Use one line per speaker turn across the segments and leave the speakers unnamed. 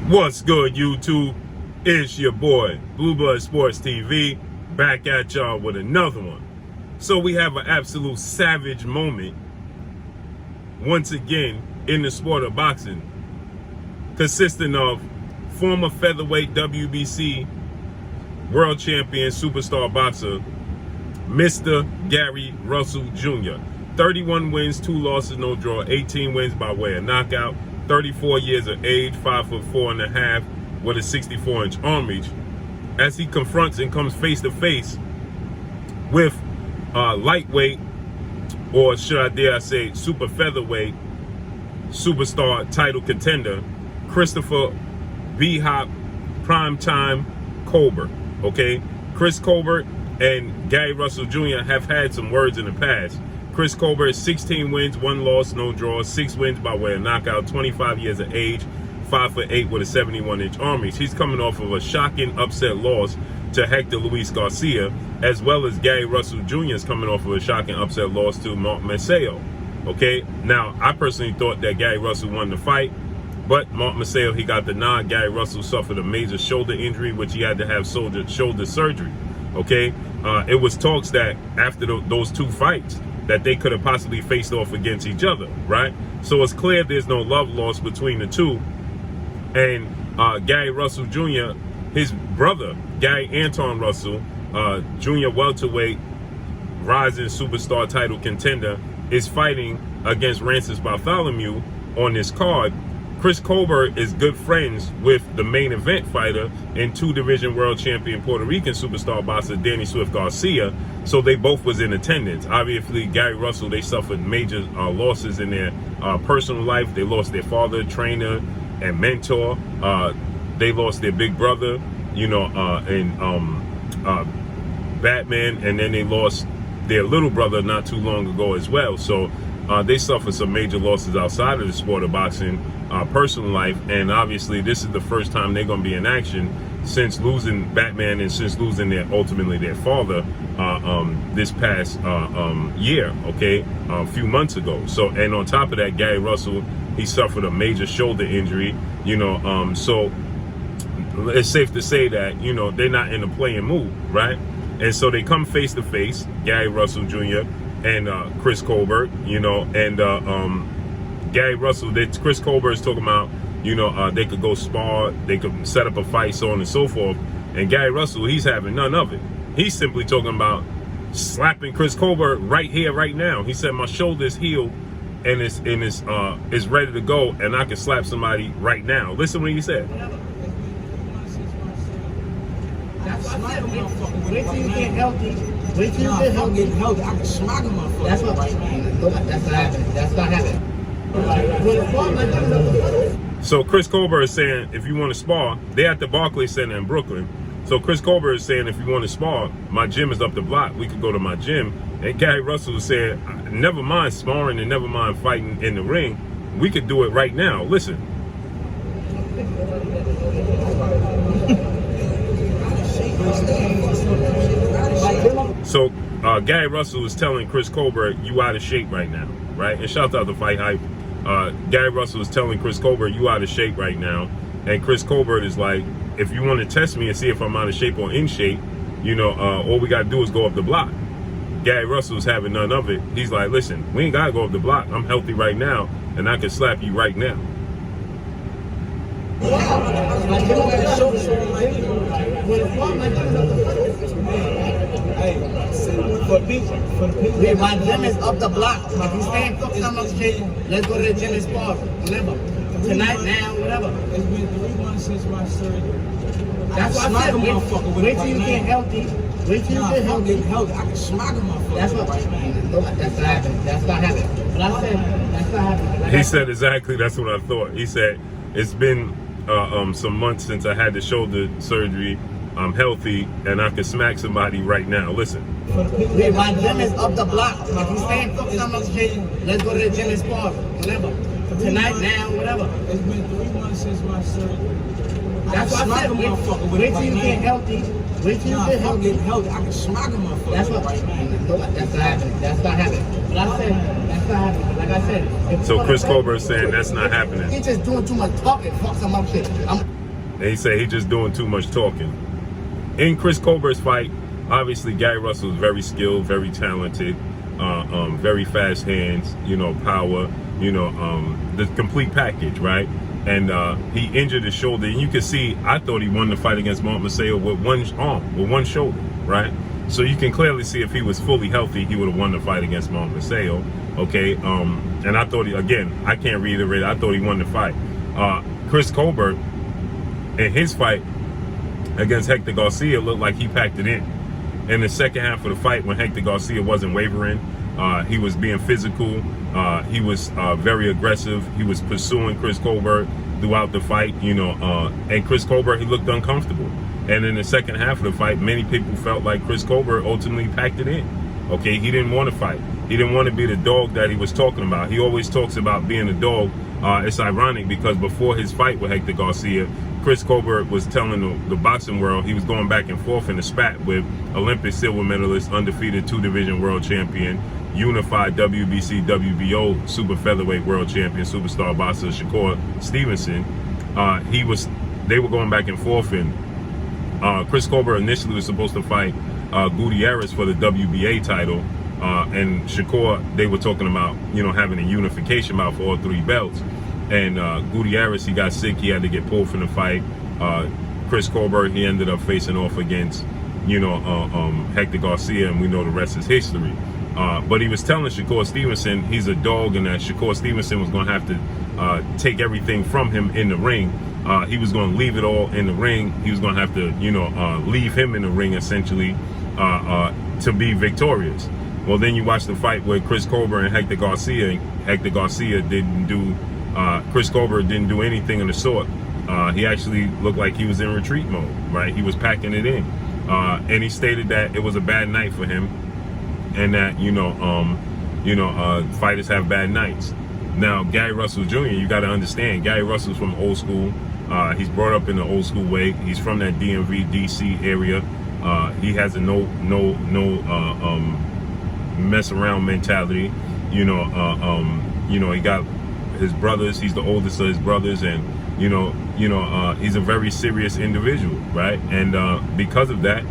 What's good, YouTube? It's your boy, Blue Blood Sports TV, back at y'all with another one. So we have an absolute savage moment once again in the sport of boxing, consisting of former featherweight WBC world champion superstar boxer, Mr. Gary Russell Jr. 31 wins, 2 losses, no draw, 18 wins by way of knockout, 34 years of age, 5'4.5" with a 64-inch arm reach, as he confronts and comes face to face with lightweight, or should I dare I say super featherweight superstar title contender, Christopher B-Hop Primetime Colbert. Okay, Chris Colbert and Gary Russell Jr. have had some words in the past. Chris Colbert, 16 wins, 1 loss, no draws, 6 wins by way of knockout, 25 years of age, 5'8" with a 71-inch arm reach. He's coming off of a shocking upset loss to Hector Luis Garcia, as well as Gary Russell Jr. is coming off of a shocking upset loss to Mark Maceo. Okay, now I personally thought that Gary Russell won the fight, but Mark Maceo, he got the nod. Gary Russell suffered a major shoulder injury, which he had to have shoulder surgery. Okay, it was talks that after those 2 fights, that they could have possibly faced off against each other, right? So it's clear there's no love lost between the two. And Gary Russell Jr., his brother, Gary Anton Russell, Jr. welterweight, rising superstar title contender, is fighting against Rances Bartholomew on this card. Chris Colbert is good friends with the main event fighter and 2-division world champion Puerto Rican superstar boxer Danny Swift Garcia, so they both was in attendance. Obviously, Gary Russell, they suffered major losses in their personal life. They lost their father, trainer, and mentor. They lost their big brother, you know, Batman, and then they lost their little brother not too long ago as well. So they suffered some major losses outside of the sport of boxing, personal life, and obviously this is the first time they're going to be in action since losing Batman and since losing ultimately their father this past year, okay, a few months ago. So, and on top of that, Gary Russell, he suffered a major shoulder injury, you know, so it's safe to say that, you know, they're not in a playing mood, right? And so they come face to face, Gary Russell Jr. and Chris Colbert, you know, and Gary Russell, Chris Colbert is talking about, you know, they could go spar, they could set up a fight, so on and so forth. And Gary Russell, he's having none of it. He's simply talking about slapping Chris Colbert right here, right now. He said, my shoulder is healed and it's ready to go, and I can slap somebody right now. Listen what he said.
That's what I said. Wait till you get healthy. Wait till you get healthy. I can smack him off. That's what that's not happening. That's not happening.
So Chris Colbert is saying, if you want to spar, they're at the Barclays Center in Brooklyn. So Chris Colbert is saying, if you want to spar, my gym is up the block. We could go to my gym. And Gary Russell said, never mind sparring and never mind fighting in the ring. We could do it right now. Listen. So Gary Russell is telling Chris Colbert, you out of shape right now, right? And shout out to Fight Hype. Gary Russell is telling Chris Colbert, you out of shape right now. And Chris Colbert is like, if you want to test me and see if I'm out of shape or in shape, you know, all we got to do is go up the block. Gary Russell's having none of it. He's like, listen, we ain't got to go up the block. I'm healthy right now, and I can slap you right now.
My gym is up the block. If you stand focused on those kids, let's go to the gym and spar. Whatever. Tonight, now, whatever.
It's been 3 months since my surgery.
That's what I said. Wait till you get healthy. Wait till you get healthy.
I can smack him off.
That's what that's not happening. That's not happening. But I said that's not happening.
He said exactly that's what I thought. He said it's been some months since I had the shoulder surgery. I'm healthy and I can smack somebody right now. Listen.
My gym is up the block. If you stand focused on those kids, let's go to the gym and spar. Whatever. Tonight, now, whatever.
It's been 3 months since my surgery.
That's what I said. Wait till you get healthy. Wait till you get healthy.
I can smack him off.
That's what that's not happening. That's not happening. But I said that's That's not happening. Like I said.
So Chris Colbert is saying that's not happening.
He's just doing too much talking. Fuck some other shit.
And he said he's just doing too much talking. In Chris Colbert's fight, obviously Gary Russell is very skilled, very talented, very fast hands, power, the complete package, right? And he injured his shoulder. And you can see, I thought he won the fight against Mark Macedo with one arm, with one shoulder, right? So you can clearly see if he was fully healthy, he would have won the fight against Mark Macedo, okay? And I thought, again, I can't reiterate, I thought he won the fight. Chris Colbert, in his fight against Hector Garcia, looked like he packed it in the second half of the fight, when Hector Garcia wasn't wavering, he was being physical, he was very aggressive, he was pursuing Chris Colbert throughout the fight, and Chris Colbert, he looked uncomfortable. And in the second half of the fight, many people felt like Chris Colbert ultimately packed it in. Okay, he didn't want to fight. He didn't want to be the dog that he was talking about. He always talks about being a dog. It's ironic because before his fight with Hector Garcia, Chris Colbert was telling the boxing world he was going back and forth in a spat with Olympic silver medalist, undefeated 2-division world champion, unified WBC, WBO super featherweight world champion, superstar boxer Shakur Stevenson. They were going back and forth, and Chris Colbert initially was supposed to fight Gutierrez for the WBA title, and Shakur, they were talking about, having a unification bout for all 3 belts. And Gutierrez, he got sick, he had to get pulled from the fight. Chris Colbert, he ended up facing off against, Hector Garcia, and we know the rest is history. But he was telling Shakur Stevenson he's a dog, and that Shakur Stevenson was going to have to take everything from him in the ring. He was going to leave it all in the ring. He was going to have to, leave him in the ring, essentially, to be victorious. Well, then you watch the fight with Chris Colbert and Hector Garcia. Hector Garcia Chris Colbert didn't do anything of the sort. He actually looked like he was in retreat mode, right? He was packing it in. And he stated that it was a bad night for him, and that, fighters have bad nights. Now, Gary Russell Jr., you got to understand, Gary Russell's from old school. He's brought up in the old school way. He's from that DMV, DC area. He has a no mess around mentality. He got his brothers. He's the oldest of his brothers, and he's a very serious individual, right? And because of that,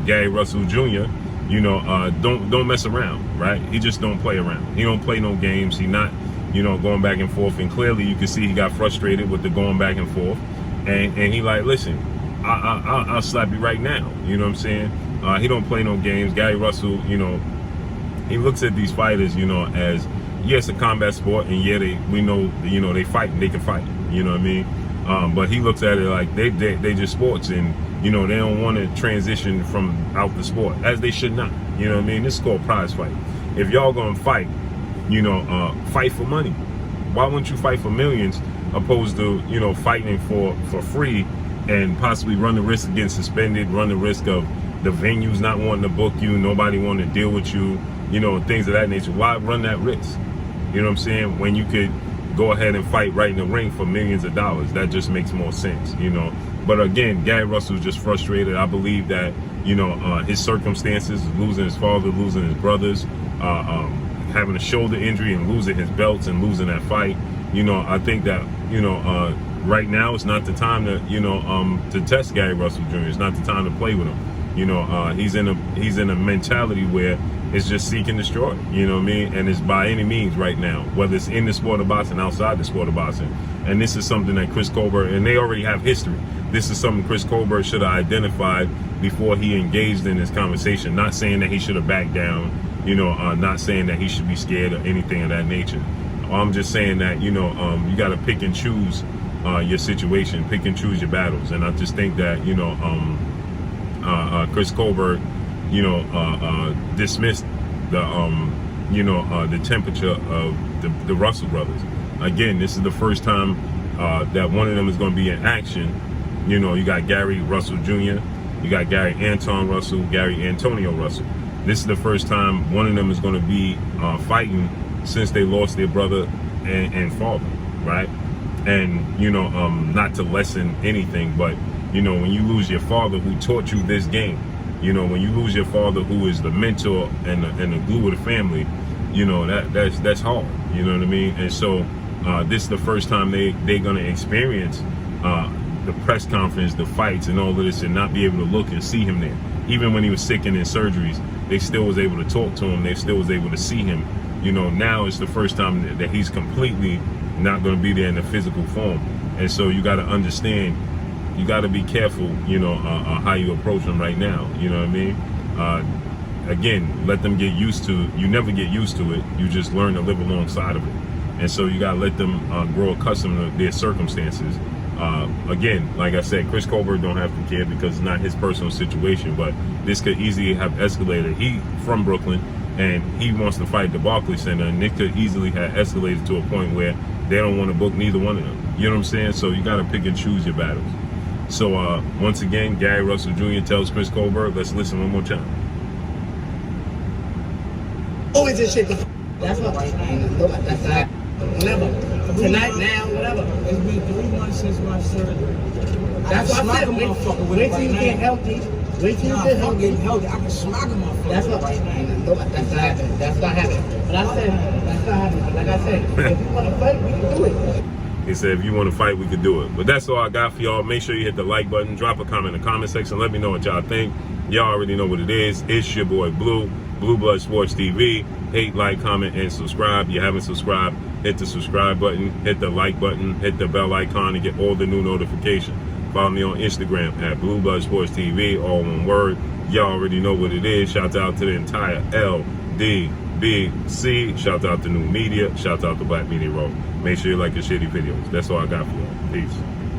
Gary Russell Jr., don't mess around, right? He just don't play around. He don't play no games. He not, going back and forth. And clearly you can see he got frustrated with the going back and forth. And he like, listen, I'll slap you right now. You know what I'm saying? He don't play no games. Gary Russell, he looks at these fighters, as, yes, a combat sport, and yeah, we know, they fight and they can fight. You know what I mean? But he looks at it like they just sports, and they don't want to transition from out the sport, as they should not. You know what I mean? This is called prize fight. If y'all gonna fight, fight for money. Why wouldn't you fight for millions, opposed to fighting for free, and possibly run the risk of getting suspended, run the risk of the venues not wanting to book you, nobody wanting to deal with you, things of that nature. Why run that risk? You know what I'm saying? When you could go ahead and fight right in the ring for millions of dollars. That just makes more sense, But again, Gary Russell's just frustrated. I believe that, his circumstances, losing his father, losing his brothers, having a shoulder injury and losing his belts and losing that fight, I think that, right now it's not the time to test Gary Russell Jr. It's not the time to play with him. He's in a mentality where it's just seek and destroy, you know what I mean? And it's by any means right now, whether it's in the sport of boxing, outside the sport of boxing. And this is something that Chris Colbert, and they already have history. This is something Chris Colbert should have identified before he engaged in this conversation. Not saying that he should have backed down, not saying that he should be scared or anything of that nature. I'm just saying that, you got to pick and choose your situation, pick and choose your battles. And I just think that, Chris Colbert, dismissed the temperature of the Russell brothers. Again, this is the first time that one of them is going to be in action. You got Gary Russell Jr., you got Gary Anton Russell, Gary Antonio Russell. This is the first time one of them is going to be fighting since they lost their brother and father, right? And, not to lessen anything, but, when you lose your father who taught you this game, when you lose your father who is the mentor and the glue of the family, you know, that's hard. You know what I mean? And so this is the first time they're gonna experience the press conference, the fights, and all of this, and not be able to look and see him there. Even when he was sick and in surgeries, they still was able to talk to him. They still was able to see him. You know, now it's the first time that he's completely not going to be there in the physical form. And so you got to understand, you got to be careful, you know, how you approach him right now. You know what I mean? Again, let them get used to, you never get used to it. You just learn to live alongside of it. And so you got to let them grow accustomed to their circumstances. Again, like I said, Chris Colbert don't have to care because it's not his personal situation, but this could easily have escalated. He from Brooklyn, and he wants to fight the Barclays Center, and it could easily have escalated to a point where they don't want to book neither one of them. You know what I'm saying? So you got to pick and choose your battles. So once again, Gary Russell Jr. tells Chris Colbert, let's listen one more time.
Always this shit. That's what. That's that. Whatever. Tonight, now, whatever.
It's been 3 months since my surgery.
That's what I said. Wait till you get healthy. Wait till you get
I'm
healthy.
getting healthy. I can smack a motherfucker.
That's what. That's not happening. That's not happening. But I said that's not happening. Like I said, if you want to fight, we can do it.
He said, if you want to fight, we could do it. But that's all I got for y'all. Make sure you hit the like button. Drop a comment in the comment section. Let me know what y'all think. Y'all already know what it is. It's your boy Blue, Blue Blood Sports TV. Hate, like, comment, and subscribe. If you haven't subscribed, hit the subscribe button, hit the like button, hit the bell icon to get all the new notifications. Follow me on Instagram at Blue Blood Sports TV, all one word. Y'all already know what it is. Shout out to the entire LDBC. Shout out to New Media. Shout out to Black Media Row. Make sure you like the shitty videos. That's all I got for y'all. Peace.